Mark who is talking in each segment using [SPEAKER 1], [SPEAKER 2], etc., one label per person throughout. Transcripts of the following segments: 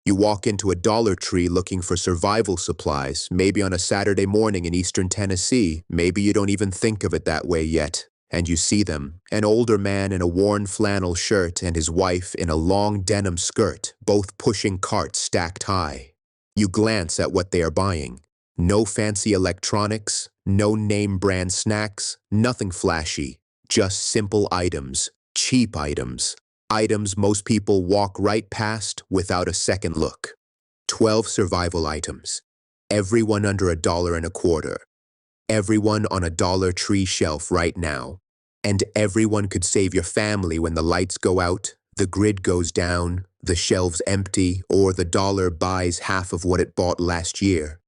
[SPEAKER 1] You walk into a Dollar Tree looking for survival supplies, maybe on a Saturday morning in eastern Tennessee. Maybe you don't even think of it that way yet. And you see them, an older man in a worn flannel shirt and his wife in a long denim skirt, both pushing carts stacked high. You glance at what they are buying. No fancy electronics, no name brand snacks, nothing flashy. Just simple items, cheap items. Items most people walk right past without a second look. 12 survival items. Everyone under $1.25. Everyone on a Dollar Tree shelf right now. And everyone could save your family when the lights go out, the grid goes down, the shelves empty, or the dollar buys half of what it bought last year.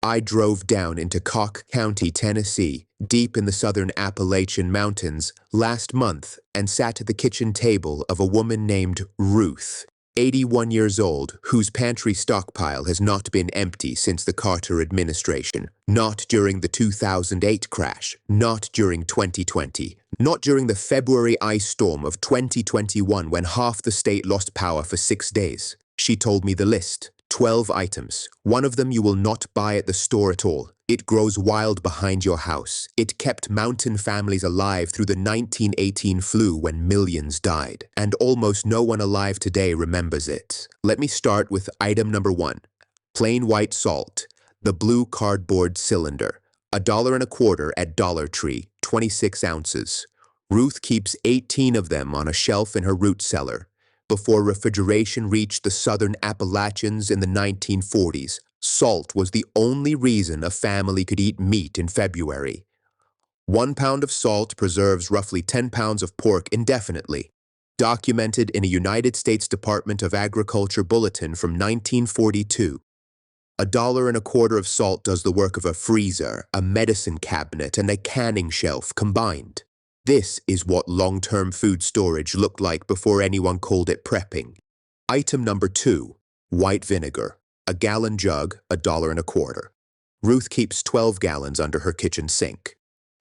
[SPEAKER 1] I drove down into Cock County, Tennessee, deep in the southern Appalachian mountains, last month and sat at the kitchen table of a woman named Ruth, 81 years old, whose pantry stockpile has not been empty since the Carter administration, not during the 2008 crash, not during 2020, not during the February ice storm of 2021 when half the state lost power for 6 days. She told me the list. 12 items. One of them you will not buy at the store at all. It grows wild behind your house. It kept mountain families alive through the 1918 flu when millions died, and almost no one alive today remembers it. Let me start with item number 1. Plain white salt, the blue cardboard cylinder. $1.25 at Dollar Tree, 26 ounces. Ruth keeps 18 of them on a shelf in her root cellar. Before refrigeration reached the southern Appalachians in the 1940s, salt was the only reason a family could eat meat in February. 1 pound of salt preserves roughly 10 pounds of pork indefinitely, documented in a United States Department of Agriculture bulletin from 1942. $1.25 of salt does the work of a freezer, a medicine cabinet, and a canning shelf combined. This is what long-term food storage looked like before anyone called it prepping. Item number 2, white vinegar. A gallon jug, $1.25. Ruth keeps 12 gallons under her kitchen sink.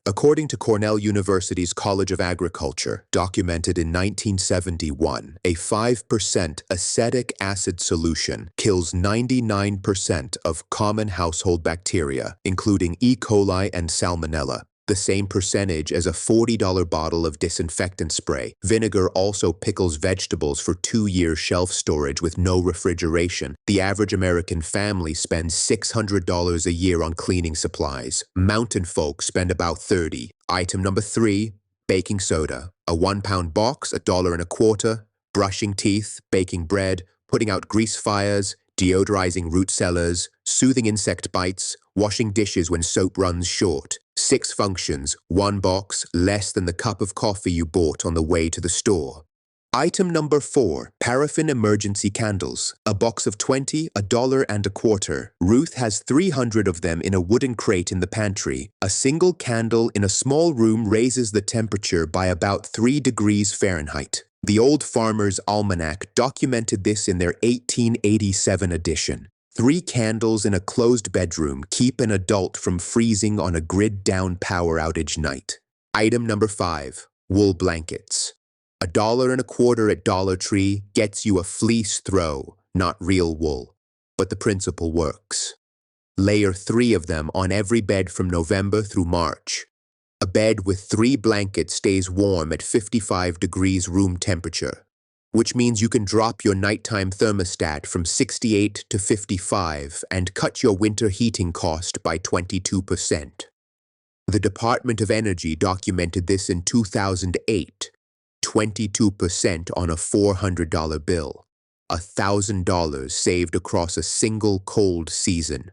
[SPEAKER 1] According to Cornell University's College of Agriculture, documented in 1971, a 5% acetic acid solution kills 99% of common household bacteria, including E. coli and Salmonella. The same percentage as a $40 bottle of disinfectant spray. Vinegar also pickles vegetables for 2 years shelf storage with no refrigeration. The average American family spends $600 a year on cleaning supplies. Mountain folks spend about $30. Item number 3, baking soda. A 1 pound box, $1.25. Brushing teeth, baking bread, putting out grease fires, deodorizing root cellars, soothing insect bites, washing dishes when soap runs short. 6 functions, 1 box, less than the cup of coffee you bought on the way to the store. Item number 4, paraffin emergency candles. A box of 20, $1.25. Ruth has 300 of them in a wooden crate in the pantry. A single candle in a small room raises the temperature by about 3 degrees Fahrenheit. The Old Farmer's Almanac documented this in their 1887 edition. 3 candles in a closed bedroom keep an adult from freezing on a grid-down power outage night. Item number 5, wool blankets. $1.25 at Dollar Tree gets you a fleece throw, not real wool. But the principle works. Layer 3 of them on every bed from November through March. A bed with 3 blankets stays warm at 55 degrees room temperature, which means you can drop your nighttime thermostat from 68 to 55 and cut your winter heating cost by 22%. The Department of Energy documented this in 2008, 22% on a $400 bill, $1,000 saved across a single cold season.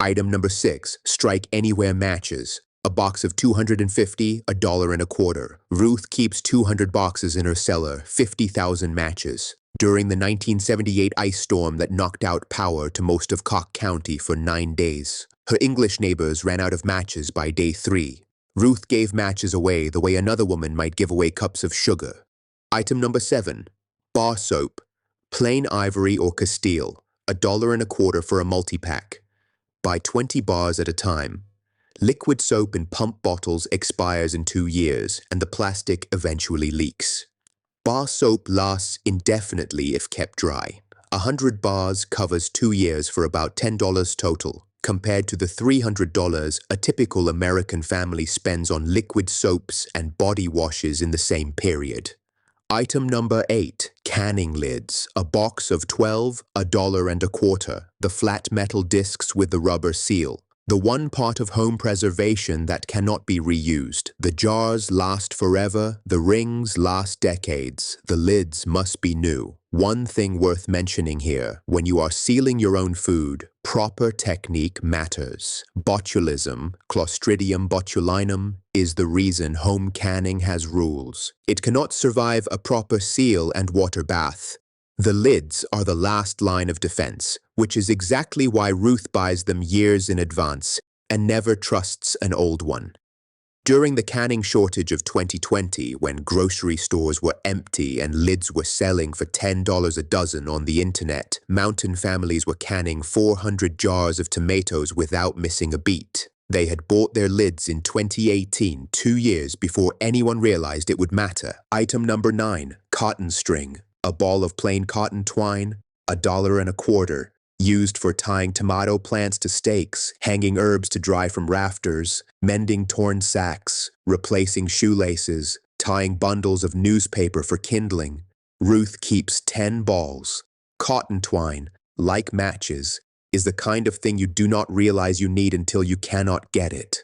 [SPEAKER 1] Item number 6, strike anywhere matches. A box of 250, $1.25. Ruth keeps 200 boxes in her cellar, 50,000 matches. During the 1978 ice storm that knocked out power to most of Cock County for 9 days, her English neighbors ran out of matches by day 3. Ruth gave matches away the way another woman might give away cups of sugar. Item number 7, bar soap. Plain ivory or Castile, $1.25 for a multi-pack. Buy 20 bars at a time. Liquid soap in pump bottles expires in 2 years, and the plastic eventually leaks. Bar soap lasts indefinitely if kept dry. 100 bars covers 2 years for about $10 total, compared to the $300 a typical American family spends on liquid soaps and body washes in the same period. Item number 8, canning lids. A box of 12, $1.25. The flat metal discs with the rubber seal. The one part of home preservation that cannot be reused. The jars last forever, the rings last decades, the lids must be new. One thing worth mentioning here, when you are sealing your own food, proper technique matters. Botulism, Clostridium botulinum, is the reason home canning has rules. It cannot survive a proper seal and water bath. The lids are the last line of defense, which is exactly why Ruth buys them years in advance and never trusts an old one. During the canning shortage of 2020, when grocery stores were empty and lids were selling for $10 a dozen on the internet, mountain families were canning 400 jars of tomatoes without missing a beat. They had bought their lids in 2018, 2 years before anyone realized it would matter. Item number 9, cotton string. A ball of plain cotton twine, $1.25, used for tying tomato plants to stakes, hanging herbs to dry from rafters, mending torn sacks, replacing shoelaces, tying bundles of newspaper for kindling. Ruth keeps 10 balls. Cotton twine, like matches, is the kind of thing you do not realize you need until you cannot get it.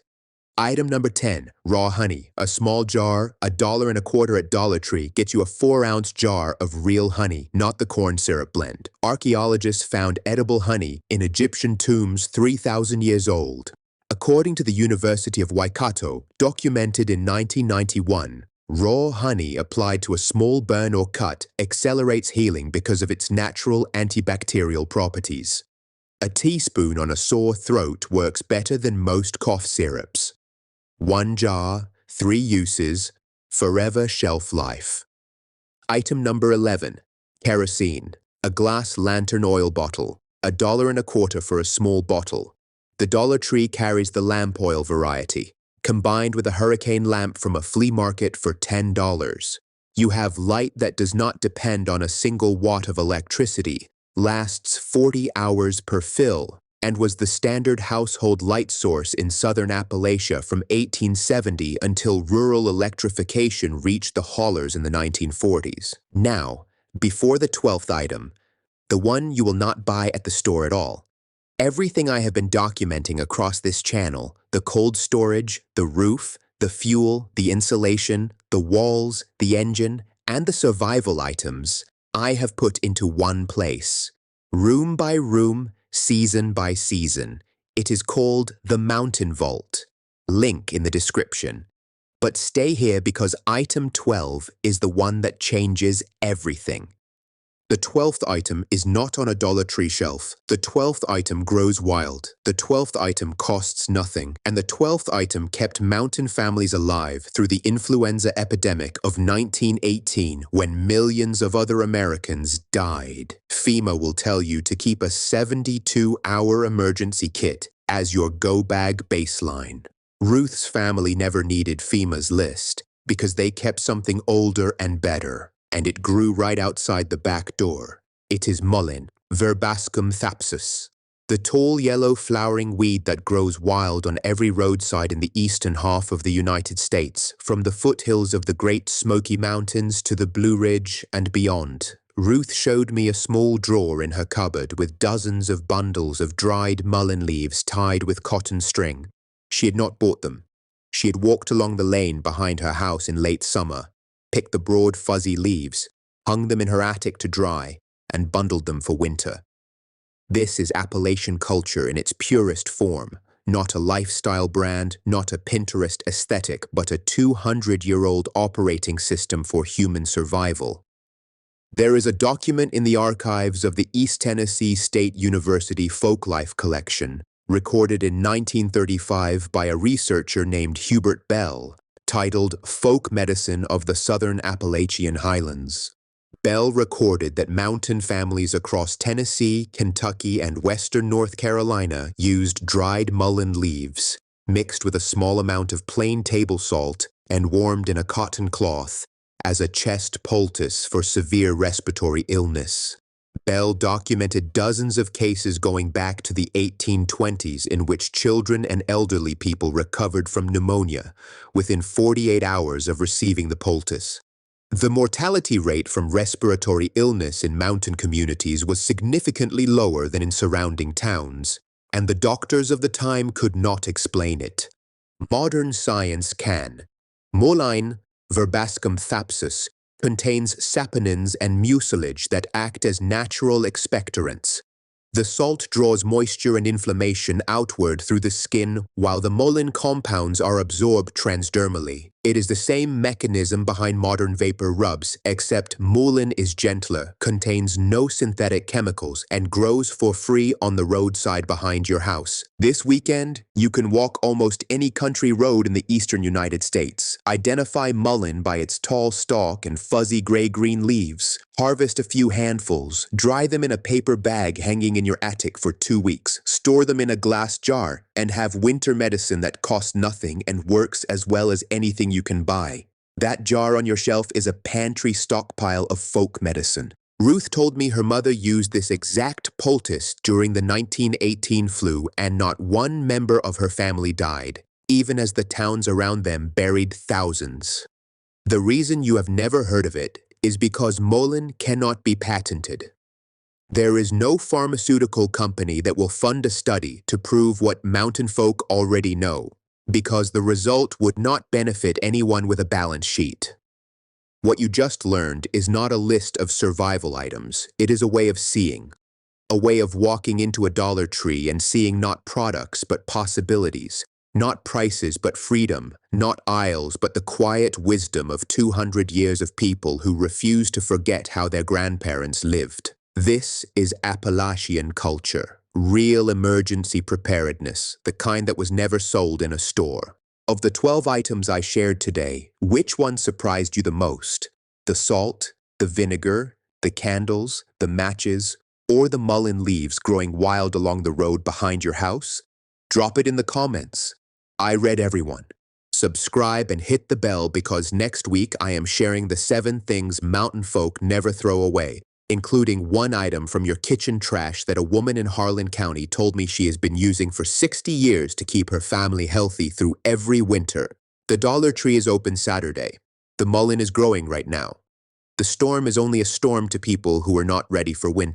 [SPEAKER 1] Item number 10, raw honey. A small jar, $1.25 at Dollar Tree, gets you a 4-ounce jar of real honey, not the corn syrup blend. Archaeologists found edible honey in Egyptian tombs 3,000 years old. According to the University of Waikato, documented in 1991, raw honey applied to a small burn or cut accelerates healing because of its natural antibacterial properties. A teaspoon on a sore throat works better than most cough syrups. 1 jar, 3 uses, forever shelf life. Item number 11, kerosene. A glass lantern oil bottle, $1.25 for a small bottle. The Dollar Tree carries the lamp oil variety, combined with a hurricane lamp from a flea market for $10. You have light that does not depend on a single watt of electricity, lasts 40 hours per fill, and was the standard household light source in southern Appalachia from 1870 until rural electrification reached the haulers in the 1940s. Now, before the 12th item, the one you will not buy at the store at all. Everything I have been documenting across this channel, the cold storage, the roof, the fuel, the insulation, the walls, the engine, and the survival items, I have put into one place. Room by room, season by season. It is called the Mountain Vault. Link in the description. But stay here because item 12 is the one that changes everything. The 12th item is not on a Dollar Tree shelf. The 12th item grows wild. The 12th item costs nothing. And the 12th item kept mountain families alive through the influenza epidemic of 1918 when millions of other Americans died. FEMA will tell you to keep a 72-hour emergency kit as your go-bag baseline. Ruth's family never needed FEMA's list because they kept something older and better. And it grew right outside the back door. It is mullein, Verbascum thapsus, the tall yellow flowering weed that grows wild on every roadside in the eastern half of the United States, from the foothills of the Great Smoky Mountains to the Blue Ridge and beyond. Ruth showed me a small drawer in her cupboard with dozens of bundles of dried mullein leaves tied with cotton string. She had not bought them. She had walked along the lane behind her house in late summer, picked the broad fuzzy leaves, hung them in her attic to dry, and bundled them for winter. This is Appalachian culture in its purest form, not a lifestyle brand, not a Pinterest aesthetic, but a 200-year-old operating system for human survival. There is a document in the archives of the East Tennessee State University Folklife Collection, recorded in 1935 by a researcher named Hubert Bell, titled Folk Medicine of the Southern Appalachian Highlands. Bell recorded that mountain families across Tennessee, Kentucky, and western North Carolina used dried mullein leaves, mixed with a small amount of plain table salt and warmed in a cotton cloth, as a chest poultice for severe respiratory illness. Bell documented dozens of cases going back to the 1820s in which children and elderly people recovered from pneumonia within 48 hours of receiving the poultice. The mortality rate from respiratory illness in mountain communities was significantly lower than in surrounding towns, and the doctors of the time could not explain it. Modern science can. Mullein, verbascum thapsus, contains saponins and mucilage that act as natural expectorants. The salt draws moisture and inflammation outward through the skin, while the Mullein compounds are absorbed transdermally. It is the same mechanism behind modern vapor rubs, except Mullein is gentler, contains no synthetic chemicals, and grows for free on the roadside behind your house. This weekend, you can walk almost any country road in the eastern United States. Identify Mullein by its tall stalk and fuzzy gray-green leaves. Harvest a few handfuls, dry them in a paper bag hanging in your attic for 2 weeks, store them in a glass jar, and have winter medicine that costs nothing and works as well as anything you can buy. That jar on your shelf is a pantry stockpile of folk medicine. Ruth told me her mother used this exact poultice during the 1918 flu, and not one member of her family died, even as the towns around them buried thousands. The reason you have never heard of it is because Mullein cannot be patented. There is no pharmaceutical company that will fund a study to prove what mountain folk already know, because the result would not benefit anyone with a balance sheet. What you just learned is not a list of survival items. It is a way of seeing. A way of walking into a Dollar Tree and seeing not products but possibilities, not prices but freedom, not aisles but the quiet wisdom of 200 years of people who refuse to forget how their grandparents lived. This is Appalachian culture, real emergency preparedness, the kind that was never sold in a store. Of the 12 items I shared today, which one surprised you the most? The salt, the vinegar, the candles, the matches, or the mullein leaves growing wild along the road behind your house? Drop it in the comments. I read everyone. Subscribe and hit the bell because next week I am sharing the 7 things mountain folk never throw away, including one item from your kitchen trash that a woman in Harlan County told me she has been using for 60 years to keep her family healthy through every winter. The Dollar Tree is open Saturday. The mullein is growing right now. The storm is only a storm to people who are not ready for winter.